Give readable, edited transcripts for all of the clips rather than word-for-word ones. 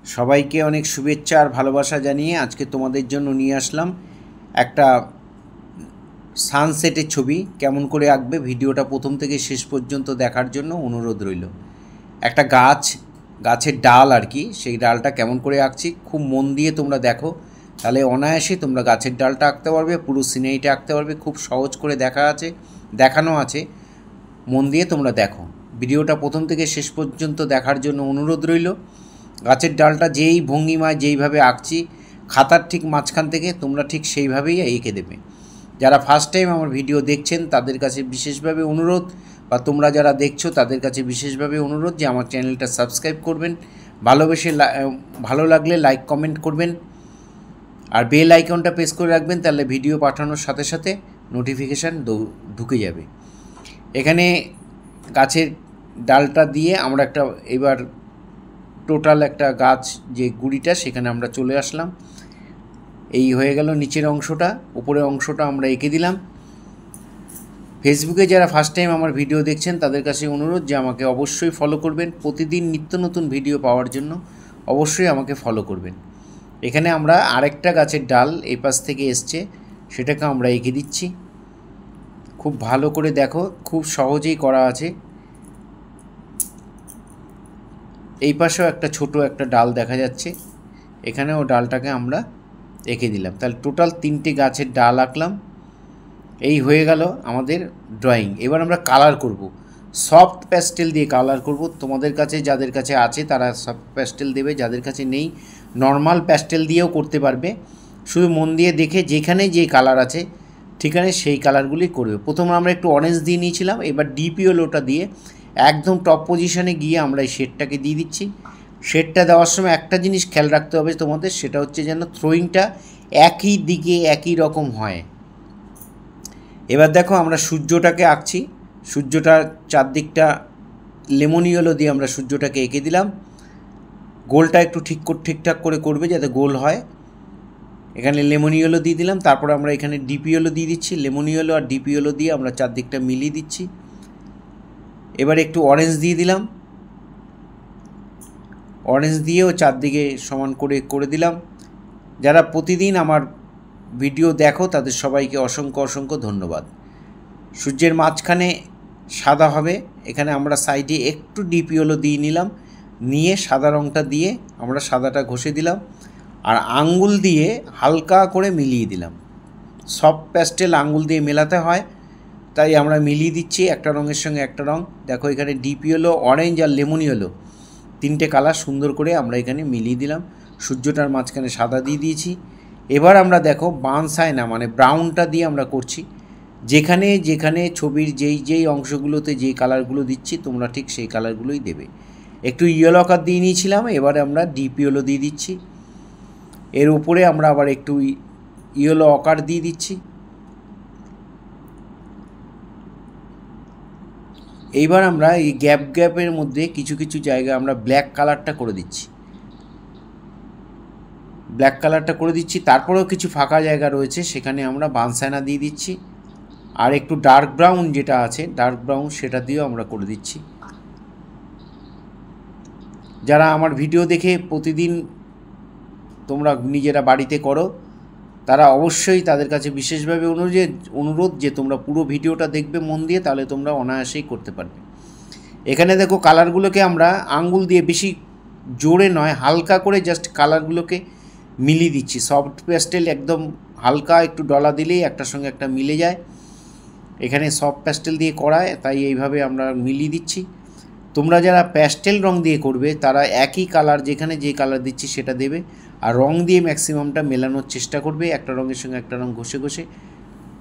সবাইকে অনেক শুভেচ্ছা আর ভালোবাসা জানিয়ে আজকে তোমাদের জন্য নিয়ে আসলাম একটা সানসেটের ছবি। কেমন করে আঁকবে ভিডিওটা প্রথম থেকে শেষ পর্যন্ত দেখার জন্য অনুরোধ রইল। একটা গাছের ডাল আর কি, সেই ডালটা কেমন করে আঁকছি খুব মন দিয়ে তোমরা দেখো, তাহলে অনায়াসে তোমরা গাছের ডালটা আঁকতে পারবে, পুরো সিনারিটা আঁকতে পারবে। খুব সহজ করে দেখানো আছে, মন দিয়ে তোমরা দেখো। ভিডিওটা প্রথম থেকে শেষ পর্যন্ত দেখার জন্য অনুরোধ রইল। গাছের ডালটা যেই ভঙ্গিমায় যেইভাবে আঁকছি, খাতার ঠিক মাঝখান থেকে তোমরা ঠিক সেইভাবেই এঁকে দেবে। যারা ফার্স্ট টাইম আমার ভিডিও দেখছেন তাদের কাছে বিশেষভাবে অনুরোধ, বা তোমরা যারা দেখছো তাদের কাছে বিশেষভাবে অনুরোধ যে আমার চ্যানেলটা সাবস্ক্রাইব করবেন, ভালো লাগলে লাইক কমেন্ট করবেন, আর বেল আইকনটা প্রেস করে রাখবেন, তাহলে ভিডিও পাঠানোর সাথে সাথে নোটিফিকেশান ঢুকে যাবে। এখানে গাছের ডালটা দিয়ে আমরা এবার টোটাল একটা গাছ যে গুড়িটা সেখানে আমরা চলে আসলাম। এই হয়ে গেল নিচের অংশটা, উপরের অংশটা আমরা এঁকে দিলাম। ফেসবুকে যারা ফার্স্ট টাইম আমার ভিডিও দেখছেন তাদের কাছে অনুরোধ যে আমাকে অবশ্যই ফলো করবেন। প্রতিদিন নিত্য নতুন ভিডিও পাওয়ার জন্য অবশ্যই আমাকে ফলো করবেন। এখানে আমরা আরেকটা গাছের ডাল এই পাশ থেকে এসছে, সেটাকে আমরা এঁকে দিচ্ছি। খুব ভালো করে দেখো, খুব সহজেই করা আছে। এই পাশেও একটা ছোট একটা ডাল দেখা যাচ্ছে, এখানেও ডালটাকে আমরা এঁকে দিলাম। তাহলে টোটাল 3টে গাছের ডাল আঁকলাম। এই হয়ে গেল আমাদের ড্রয়িং। এবার আমরা কালার করব, সফট প্যাস্টেল দিয়ে কালার করব। তোমাদের কাছে যাদের কাছে আছে তারা সফট প্যাস্টেল দেবে, যাদের কাছে নেই নর্মাল প্যাস্টেল দিয়েও করতে পারবে। শুধু মন দিয়ে দেখে যেখানে যে কালার আছে ঠিকানে সেই কালারগুলি করবে। প্রথমে আমরা একটু অরেঞ্জ দিয়ে নিয়েছিলাম, এবার ডিপি ইয়েলোটা দিয়ে একদম টপ পজিশনে গিয়ে আমরা এই শেডটাকে দিয়ে দিচ্ছি। শেডটা দেওয়ার সময় একটা জিনিস খেয়াল রাখতে হবে তোমাদের, সেটা হচ্ছে যেন থ্রোয়িংটা একই দিকে একই রকম হয়। এবার দেখো আমরা সূর্যটাকে আঁকছি। সূর্যটার চারদিকটা লেমন ইয়েলো দিয়ে আমরা সূর্যটাকে এঁকে দিলাম। গোলটা একটু ঠিকঠাক করে করবে যাতে গোল হয়। এখানে লেমন ইয়েলো দিয়ে দিলাম, তারপর আমরা এখানে ডিপি ইয়েলো দিয়ে দিচ্ছি। লেমন ইয়েলো আর ডিপি ইয়েলো দিয়ে আমরা চারদিকটা মিলিয়ে দিচ্ছি। এবার একটু অরেঞ্জ দিয়ে দিলাম, অরেঞ্জ দিয়েও চারদিকে সমান করে দিলাম। যারা প্রতিদিন আমার ভিডিও দেখো তাদের সবাইকে অসংখ্য ধন্যবাদ। সূর্যের মাঝখানে সাদা হবে, এখানে আমরা সাইডে একটু ডিপি ইয়েলো দিয়ে নিলাম, নিয়ে সাদা রঙটা দিয়ে আমরা সাদাটা ঘষে দিলাম, আর আঙ্গুল দিয়ে হালকা করে মিলিয়ে দিলাম। সফট প্যাস্টেল আঙ্গুল দিয়ে মেলাতে হয়, তাই আমরা মিলিয়ে দিচ্ছি একটা রঙের সঙ্গে একটা রঙ। দেখো এখানে ডিপি ইয়েলো, অরেঞ্জ আর লেমন ইয়েলো 3টে কালার সুন্দর করে আমরা এখানে মিলিয়ে দিলাম। সূর্যটার মাঝখানে সাদা দিয়ে দিয়েছি। এবার আমরা দেখো বানসাইনা মানে ব্রাউনটা দিয়ে আমরা করছি। যেখানে ছবির যেই অংশগুলোতে যেই কালারগুলো দিচ্ছি তোমরা ঠিক সেই কালারগুলোই দেবে। একটু ইয়েলো আকার দিয়ে নিয়েছিলাম, এবারে আমরা ডিপি ইয়েলো দিয়ে দিচ্ছি। এর উপরে আমরা আবার একটু ইয়েলো আকার দিয়ে দিচ্ছি। এইবার আমরা এই গ্যাপের মধ্যে কিছু জায়গা আমরা ব্ল্যাক কালারটা করে দিচ্ছি। তারপরেও কিছু ফাঁকা জায়গা রয়েছে, সেখানে আমরা বানসাইনা দিয়ে দিচ্ছি। আর একটু ডার্ক ব্রাউন যেটা আছে, ডার্ক ব্রাউন সেটা দিয়েও আমরা করে দিচ্ছি। যারা আমার ভিডিও দেখে প্রতিদিন তোমরা নিজেরা বাড়িতে করো, তারা অবশ্যই তাদের কাছে বিশেষভাবে অনুরোধ যে তোমরা পুরো ভিডিওটা দেখবে মন দিয়ে, তাহলে তোমরা অনায়াসেই করতে পারবে। এখানে দেখো কালারগুলোকে আমরা আঙ্গুল দিয়ে বেশি জোরে নয়, হালকা করে জাস্ট কালারগুলোকে মিলিয়ে দিচ্ছি। সফট প্যাস্টেল একদম হালকা একটু ডলা দিলেই একটার সঙ্গে একটা মিলে যায়। এখানে সফট প্যাস্টেল দিয়ে করায়, তাই এইভাবে আমরা মিলিয়ে দিচ্ছি। তোমরা যারা প্যাস্টেল রং দিয়ে করবে তারা একই কালার যেখানে যে কালার দিচ্ছি সেটা দেবে, আর রং দিয়ে ম্যাক্সিমামটা মেলানোর চেষ্টা করবে। একটা রঙের সঙ্গে একটা রং ঘষে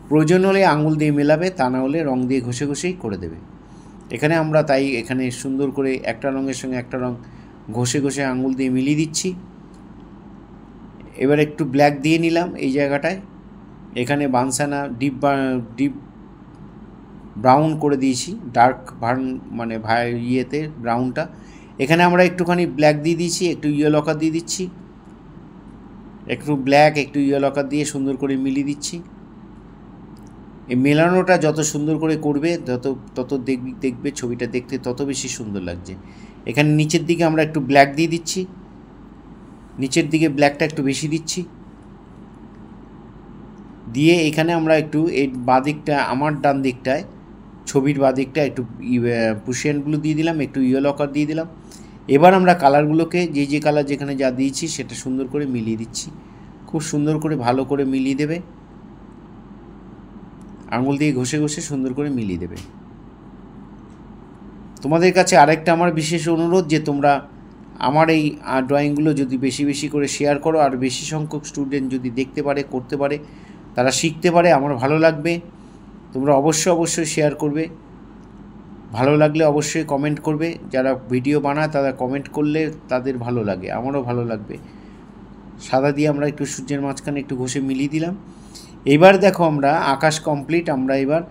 প্রয়োজন হলে আঙুল দিয়ে মেলাবে, তা না হলে রং দিয়ে ঘষেই করে দেবে। এখানে আমরা তাই এখানে সুন্দর করে একটা রঙের সঙ্গে একটা রং ঘষে আঙুল দিয়ে মিলিয়ে দিচ্ছি। এবার একটু ব্ল্যাক দিয়ে নিলাম এই জায়গাটায়। এখানে বানসাইনা ডিপ ব্রাউন করে দিয়েছি, ডার্ক মানে ইয়েতে ব্রাউনটা। এখানে আমরা একটুখানি ব্ল্যাক দিয়ে দিয়েছি, একটু ইয়েলো আকার দিয়ে দিচ্ছি। একটু ব্ল্যাক একটু ইয়েলো আকার দিয়ে সুন্দর করে মিলিয়ে দিচ্ছি। এই মেলানোটা যত সুন্দর করে করবে তত দেখবে ছবিটা দেখতে তত বেশি সুন্দর লাগছে। এখানে নিচের দিকে আমরা একটু ব্ল্যাক দিয়ে দিচ্ছি। নিচের দিকে ব্ল্যাকটা একটু বেশি দিচ্ছি, দিয়ে এখানে আমরা একটু এই বাদিকটা, আমার ডান দিকটায় ছবির বাদিকটা একটু পুশিয়ান ব্লু দিয়ে দিলাম, একটু ইয়েলো কালার দিয়ে দিলাম। এবার আমরা কালারগুলোকে যে কালার যেখানে যা দিয়েছি সেটা সুন্দর করে মিলিয়ে দিচ্ছি। খুব সুন্দর করে ভালো করে মিলিয়ে দেবে, আঙুল দিয়ে ঘষে ঘষে সুন্দর করে মিলিয়ে দেবে। তোমাদের কাছে আরেকটা আমার বিশেষ অনুরোধ যে তোমরা আমার এই ড্রয়িংগুলো যদি বেশি বেশি করে শেয়ার করো, আর বেশি সংখ্যক স্টুডেন্ট যদি দেখতে পারে, করতে পারে, তারা শিখতে পারে, আমার ভালো লাগবে। তোমরা অবশ্যই শেয়ার করবে, ভালো লাগলে অবশ্যই কমেন্ট করবে। যারা ভিডিও বানায় তারা কমেন্ট করলে তাদের ভালো লাগে, আমারও ভালো লাগবে। সাদা দিয়ে আমরা একটু সূর্যের মাঝখানে একটু ঘষে মিলিয়ে দিলাম। এবার দেখো আমরা আকাশ কমপ্লিট। আমরা এবার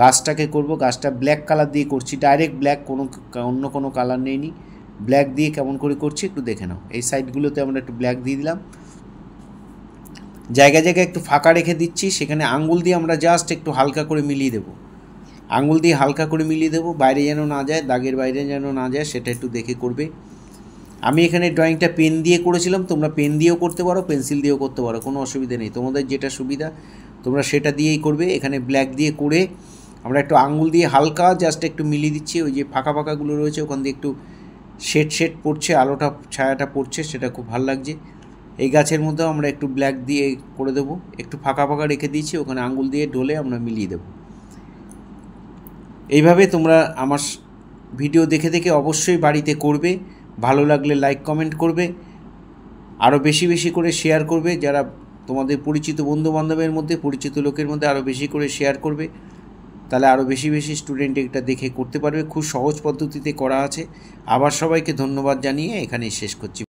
গাছটাকে করব। গাছটা ব্ল্যাক কালার দিয়ে করছি, ডাইরেক্ট ব্ল্যাক, অন্য কোনো কালার নেইনি, ব্ল্যাক দিয়ে কেমন করে করছি একটু দেখে নাও। এই সাইডগুলোতে আমরা একটু ব্ল্যাক দিয়ে দিলাম, জায়গায় জায়গায় একটু ফাঁকা রেখে দিচ্ছি, সেখানে আঙ্গুল দিয়ে আমরা জাস্ট একটু হালকা করে মিলিয়ে দেবো। আঙুল দিয়ে হালকা করে মিলিয়ে দেবো, বাইরে যেন না যায়, দাগের বাইরে যেন না যায়, সেটা একটু দেখে করবে। আমি এখানে ড্রয়িংটা পেন দিয়ে করেছিলাম, তোমরা পেন দিয়েও করতে পারো, পেন্সিল দিয়েও করতে পারো, কোনো অসুবিধা নেই। তোমাদের যেটা সুবিধা তোমরা সেটা দিয়েই করবে। এখানে ব্ল্যাক দিয়ে করে আমরা একটু আঙুল দিয়ে হালকা জাস্ট একটু মিলিয়ে দিচ্ছি। ওই যে ফাঁকা ফাঁকাগুলো রয়েছে ওখান দিয়ে একটু শেড পড়ছে, আলোটা ছায়াটা পড়ছে, সেটা খুব ভালো লাগছে। এই গাছের মধ্যেও আমরা একটু ব্ল্যাক দিয়ে করে দেবো, একটু ফাঁকা ফাঁকা রেখে দিয়েছি, ওখানে আঙুল দিয়ে ঢলে আমরা মিলিয়ে দেবো। এইভাবে তোমরা আমার ভিডিও দেখে দেখে অবশ্যই বাড়িতে করবে। ভালো লাগলে লাইক কমেন্ট করবে, আরও বেশি বেশি করে শেয়ার করবে। যারা তোমাদের পরিচিত বন্ধুবান্ধবের মধ্যে, পরিচিত লোকের মধ্যে আরও বেশি করে শেয়ার করবে, তাহলে আরও বেশি বেশি স্টুডেন্ট এটা দেখে করতে পারবে। খুব সহজ পদ্ধতিতে করা আছে। আবার সবাইকে ধন্যবাদ জানিয়ে এখানেই শেষ করছি।